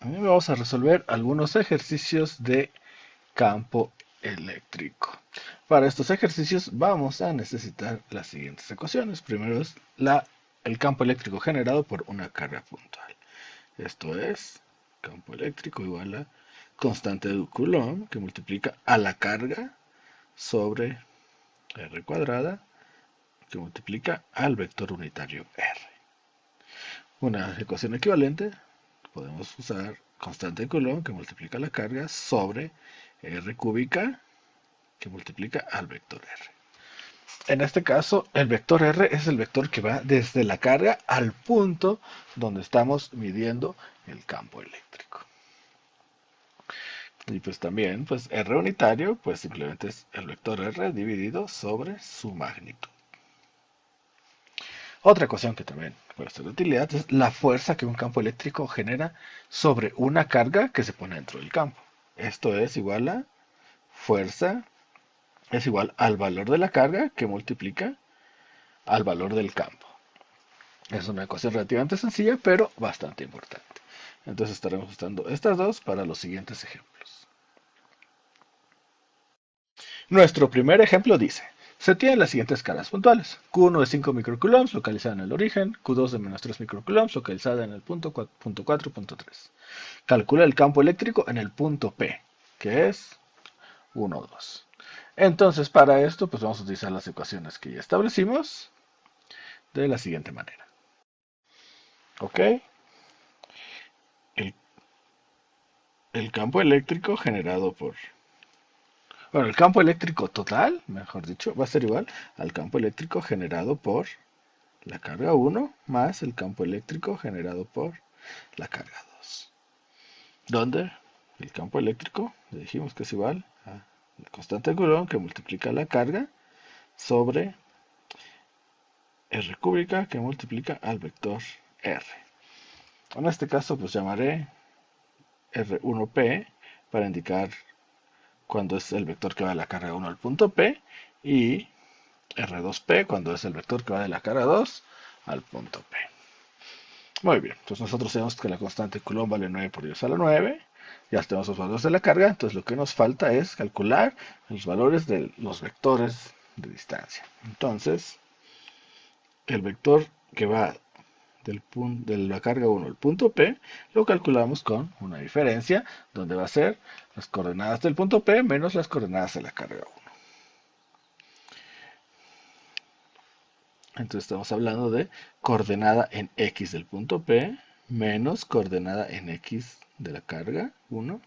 Vamos a resolver algunos ejercicios de campo eléctrico. Para estos ejercicios vamos a necesitar las siguientes ecuaciones. Primero es el campo eléctrico generado por una carga puntual. Esto es campo eléctrico igual a constante de Coulomb que multiplica a la carga sobre R cuadrada que multiplica al vector unitario R. Una ecuación equivalente podemos usar constante de Coulomb que multiplica la carga sobre R cúbica que multiplica al vector R. En este caso, el vector R es el vector que va desde la carga al punto donde estamos midiendo el campo eléctrico. Y pues también, pues R unitario, pues simplemente es el vector R dividido sobre su magnitud. Otra ecuación que también puede ser de utilidad es la fuerza que un campo eléctrico genera sobre una carga que se pone dentro del campo. Esto es igual a fuerza es igual al valor de la carga que multiplica al valor del campo. Es una ecuación relativamente sencilla, pero bastante importante. Entonces estaremos usando estas dos para los siguientes ejemplos. Nuestro primer ejemplo dice, se tienen las siguientes cargas puntuales. Q1 de 5 microcoulombs localizada en el origen, Q2 de menos 3 microcoulombs localizada en el punto 4.3. Calcula el campo eléctrico en el punto P, que es 1, 2. Entonces, para esto, pues vamos a utilizar las ecuaciones que ya establecimos de la siguiente manera. ¿Ok? El, el campo eléctrico generado por... Bueno, el campo eléctrico total, mejor dicho, va a ser igual al campo eléctrico generado por la carga 1 más el campo eléctrico generado por la carga 2. Donde el campo eléctrico, le dijimos que es igual a la constante de Coulomb que multiplica la carga sobre R cúbica que multiplica al vector R. En este caso, pues llamaré R1P para indicar cuando es el vector que va de la carga 1 al punto P y R2P cuando es el vector que va de la carga 2 al punto P. Muy bien, entonces nosotros sabemos que la constante de Coulomb vale 9 por 10 a la 9. Ya tenemos los valores de la carga, entonces lo que nos falta es calcular los valores de los vectores de distancia. Entonces, el vector que va de la carga 1 al punto P, lo calculamos con una diferencia, donde va a ser las coordenadas del punto P menos las coordenadas de la carga 1. Entonces estamos hablando de coordenada en X del punto P menos coordenada en X de la carga 1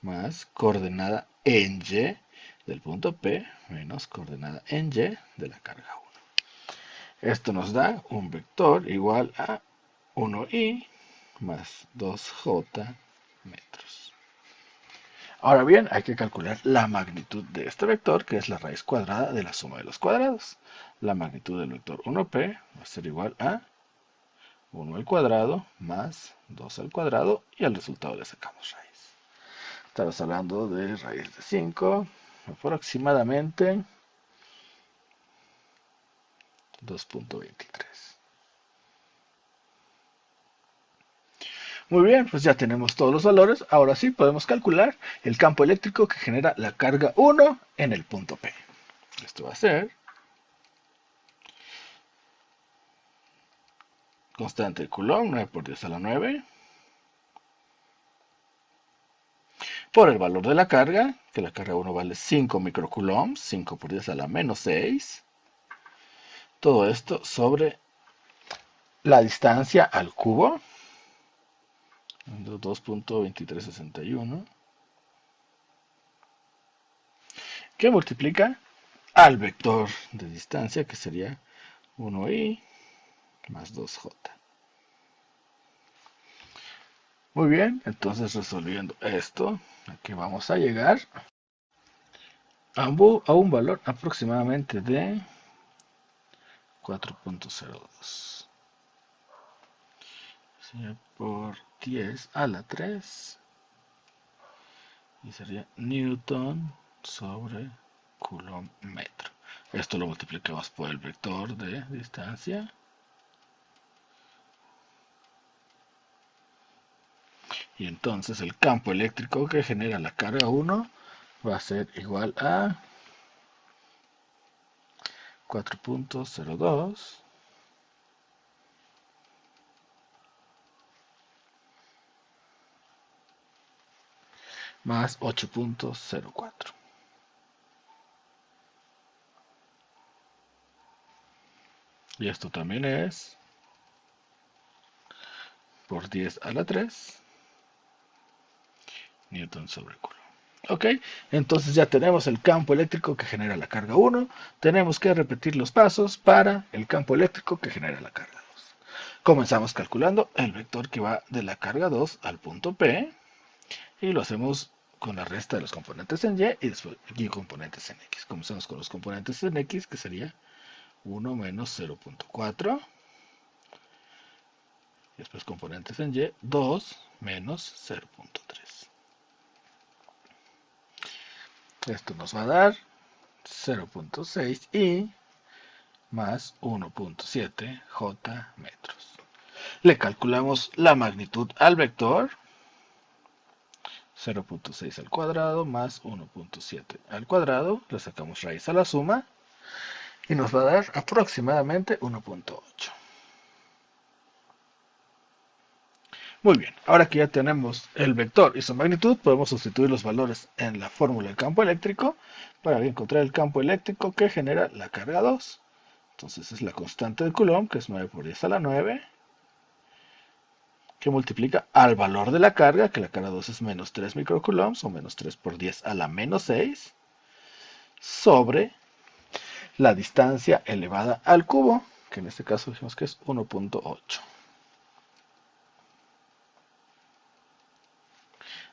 más coordenada en Y del punto P menos coordenada en Y de la carga 1. Esto nos da un vector igual a 1i más 2j metros. Ahora bien, hay que calcular la magnitud de este vector, que es la raíz cuadrada de la suma de los cuadrados. La magnitud del vector 1p va a ser igual a 1 al cuadrado más 2 al cuadrado y al resultado le sacamos raíz. Estamos hablando de raíz de 5, aproximadamente 2.23. Muy bien, pues ya tenemos todos los valores. Ahora sí podemos calcular el campo eléctrico que genera la carga 1 en el punto P. Esto va a ser constante de Coulomb, 9 por 10 a la 9, por el valor de la carga, que la carga 1 vale 5 microcoulombs, 5 por 10 a la menos 6. Todo esto sobre la distancia al cubo, 2.2361, que multiplica al vector de distancia, que sería 1i más 2j. Muy bien, entonces resolviendo esto, aquí vamos a llegar a un valor aproximadamente de 4.02. Sería por 10 a la 3 y sería Newton sobre Coulomb metro. Esto lo multiplicamos por el vector de distancia. Y entonces el campo eléctrico que genera la carga 1 va a ser igual a 4.02 más 8.04. Y esto también es por 10 a la 3 newton sobre coulomb. Ok, entonces ya tenemos el campo eléctrico que genera la carga 1. Tenemos que repetir los pasos para el campo eléctrico que genera la carga 2. Comenzamos calculando el vector que va de la carga 2 al punto P y lo hacemos con la resta de los componentes en Y y después aquí componentes en X. Comenzamos con los componentes en X, que sería 1 menos 0.4. Después componentes en Y, 2 menos 0.3. Esto nos va a dar 0.6 y más 1.7 J metros. Le calculamos la magnitud al vector, 0.6 al cuadrado más 1.7 al cuadrado, le sacamos raíz a la suma y nos va a dar aproximadamente 1.8. Muy bien, ahora que ya tenemos el vector y su magnitud, podemos sustituir los valores en la fórmula del campo eléctrico para encontrar el campo eléctrico que genera la carga 2. Entonces es la constante de Coulomb, que es 9 por 10 a la 9, que multiplica al valor de la carga, que la carga 2 es menos 3 microcoulombs, o menos 3 por 10 a la menos 6, sobre la distancia elevada al cubo, que en este caso dijimos que es 1.8.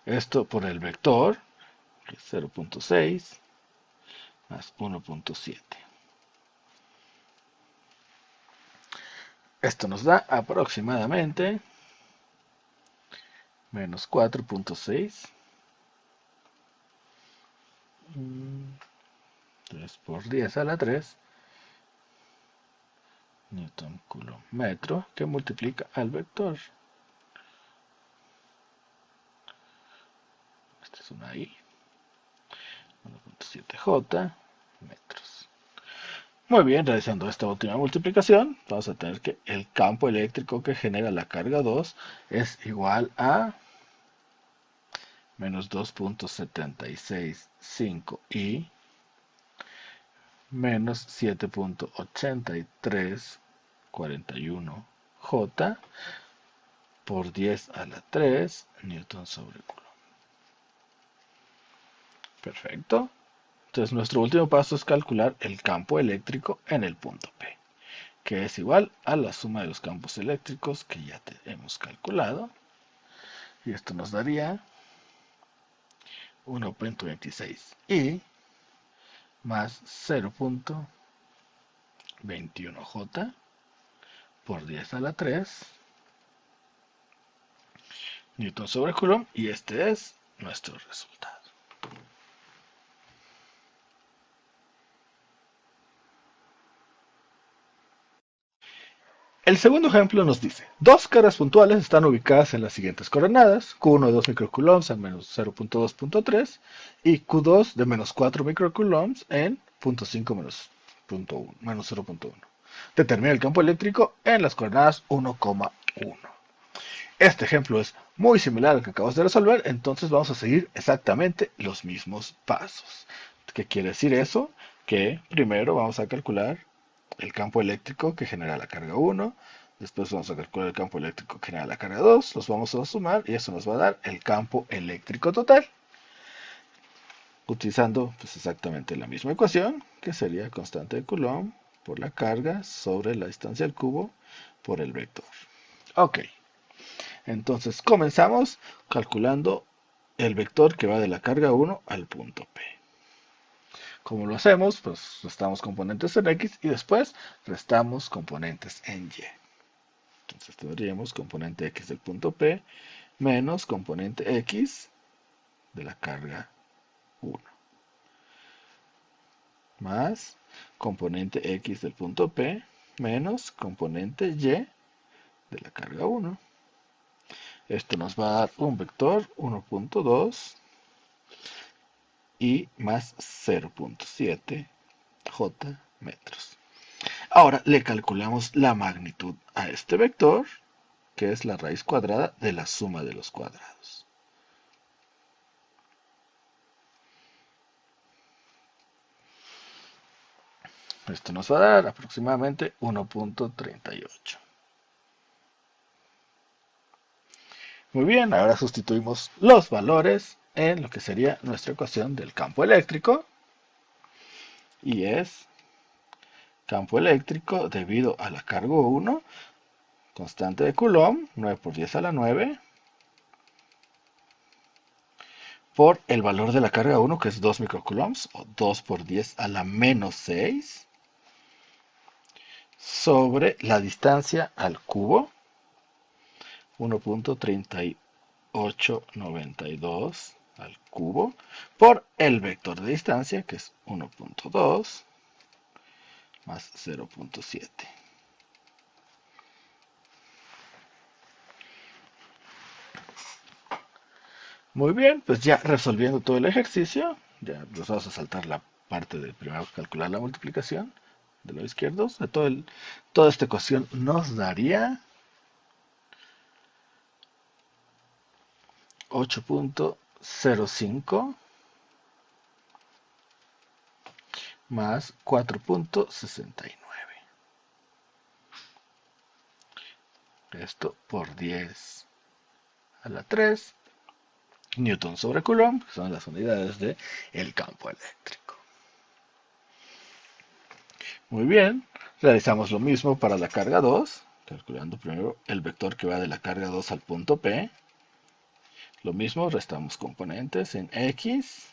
Esto por el vector, que es 0.6 más 1.7. Esto nos da aproximadamente menos 4.6 3 por 10 a la 3 newton coulomb metro, que multiplica al vector. Este es una I, 1.7J metros. Muy bien, realizando esta última multiplicación, vamos a tener que el campo eléctrico que genera la carga 2 es igual a menos 2.765 I menos 7.8341 J por 10 a la 3 newton sobre coulomb. Perfecto. Entonces nuestro último paso es calcular el campo eléctrico en el punto P, que es igual a la suma de los campos eléctricos que ya hemos calculado. Y esto nos daría 1.26 I más 0.21 J por 10 a la 3 newton sobre coulomb, y este es nuestro resultado. El segundo ejemplo nos dice, dos cargas puntuales están ubicadas en las siguientes coordenadas, Q1 de 2 microcoulombs en menos 0.2.3 y Q2 de menos 4 microcoulombs en 0.5 menos 0.1. Determina el campo eléctrico en las coordenadas 1,1. Este ejemplo es muy similar al que acabas de resolver, entonces vamos a seguir exactamente los mismos pasos. ¿Qué quiere decir eso? Que primero vamos a calcular el campo eléctrico que genera la carga 1, después vamos a calcular el campo eléctrico que genera la carga 2, los vamos a sumar y eso nos va a dar el campo eléctrico total, utilizando pues exactamente la misma ecuación, que sería constante de Coulomb por la carga sobre la distancia al cubo por el vector. Ok, entonces comenzamos calculando el vector que va de la carga 1 al punto P. ¿Cómo lo hacemos? Pues restamos componentes en X y después restamos componentes en Y. Entonces tendríamos componente X del punto P menos componente X de la carga 1 más componente X del punto P menos componente Y de la carga 1. Esto nos va a dar un vector 1.2 y más 0.7 j metros. Ahora le calculamos la magnitud a este vector, que es la raíz cuadrada de la suma de los cuadrados. Esto nos va a dar aproximadamente 1.38. Muy bien, ahora sustituimos los valores en lo que sería nuestra ecuación del campo eléctrico. Y es campo eléctrico debido a la carga 1, constante de Coulomb, 9 por 10 a la 9, por el valor de la carga 1, que es 2 microcoulombs, o 2 por 10 a la menos 6, sobre la distancia al cubo, 1.3892 al cubo, por el vector de distancia, que es 1.2, más 0.7. Muy bien, pues ya resolviendo todo el ejercicio, ya nos vamos a saltar la parte de primero calcular la multiplicación de lado izquierdo. Toda esta ecuación nos daría 8.05 más 4.69. Esto por 10 a la 3 newton sobre coulomb, que son las unidades del campo eléctrico. Muy bien, realizamos lo mismo para la carga 2, calculando primero el vector que va de la carga 2 al punto P. Lo mismo, restamos componentes en X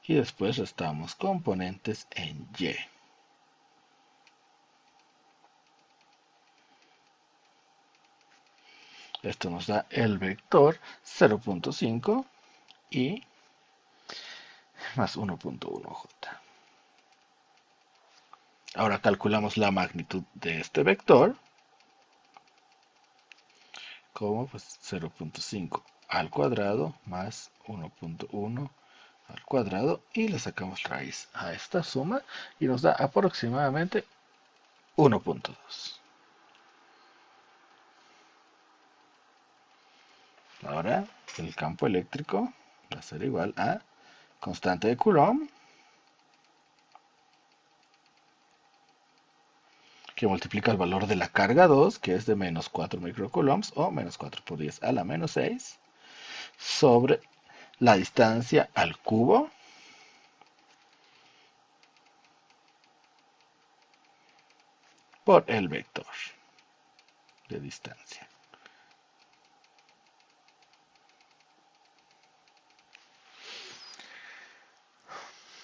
y después restamos componentes en Y. Esto nos da el vector 0.5 y más 1.1j. Ahora calculamos la magnitud de este vector como pues 0.5 al cuadrado más 1.1 al cuadrado y le sacamos raíz a esta suma y nos da aproximadamente 1.2. Ahora el campo eléctrico va a ser igual a constante de Coulomb, que multiplica el valor de la carga 2, que es de menos 4 microcoulombs, o menos 4 por 10 a la menos 6, sobre la distancia al cubo, por el vector de distancia.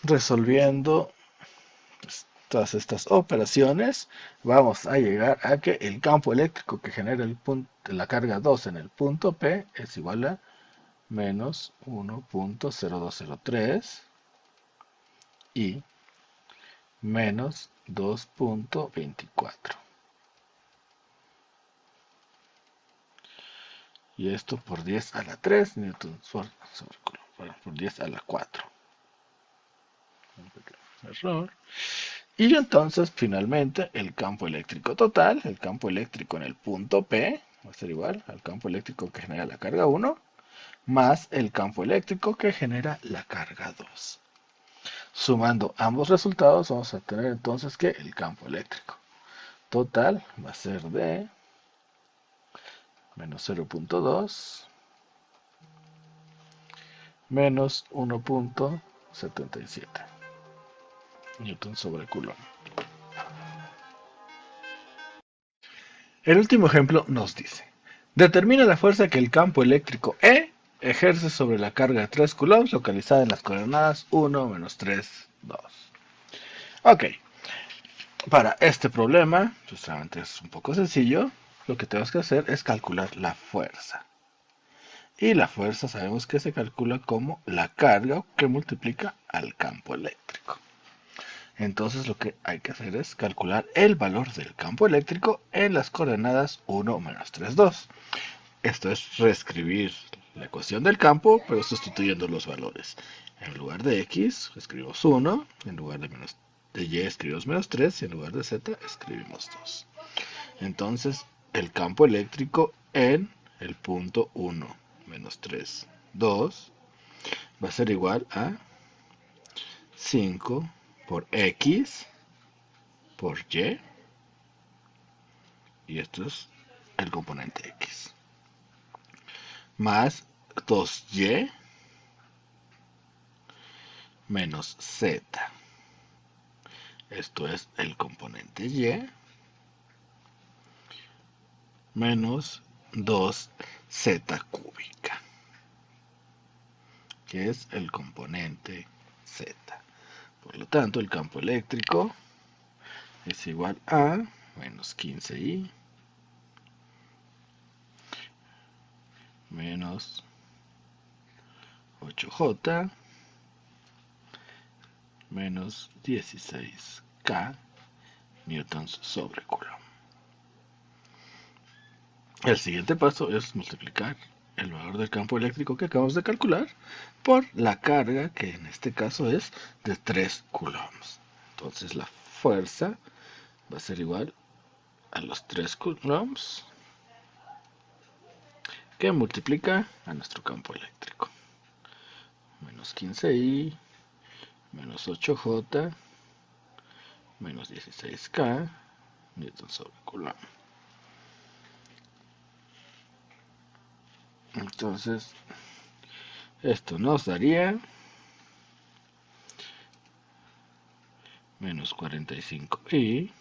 Resolviendo todas estas operaciones, vamos a llegar a que el campo eléctrico que genera la carga 2 en el punto P es igual a menos 1.0203 y menos 2.24. Y esto por 10 a la 3 newton sobre Coulomb, por 10 a la 4. Un pequeño error. Y entonces, finalmente, el campo eléctrico total, el campo eléctrico en el punto P, va a ser igual al campo eléctrico que genera la carga 1, más el campo eléctrico que genera la carga 2. Sumando ambos resultados, vamos a tener entonces que el campo eléctrico total va a ser de menos 0.2 menos 1.77 newton sobre coulomb. El último ejemplo nos dice: determina la fuerza que el campo eléctrico E ejerce sobre la carga de 3 coulombs localizada en las coordenadas 1, menos 3, 2. Ok, para este problema, pues realmente es un poco sencillo. Lo que tenemos que hacer es calcular la fuerza. Y la fuerza sabemos que se calcula como la carga que multiplica al campo eléctrico. Entonces lo que hay que hacer es calcular el valor del campo eléctrico en las coordenadas 1 menos 3, 2. Esto es reescribir la ecuación del campo, pero sustituyendo los valores. En lugar de x, escribimos 1, en lugar de y escribimos menos 3 y en lugar de z escribimos 2. Entonces, el campo eléctrico en el punto 1 menos 3, 2 va a ser igual a 5 por x por y esto es el componente x, más 2y menos z. Esto es el componente y menos 2z cúbica, que es el componente z. Por lo tanto, el campo eléctrico es igual a menos 15i menos 8j menos 16k newtons sobre coulomb. El siguiente paso es multiplicar el valor del campo eléctrico que acabamos de calcular por la carga, que en este caso es de 3 coulombs. Entonces la fuerza va a ser igual a los 3 coulombs que multiplica a nuestro campo eléctrico. Menos 15i menos 8j menos 16k newton sobre coulomb. Entonces esto nos daría menos 45i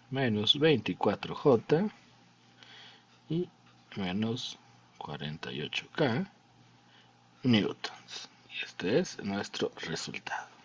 menos 24j y menos 48k newtons. Y este es nuestro resultado.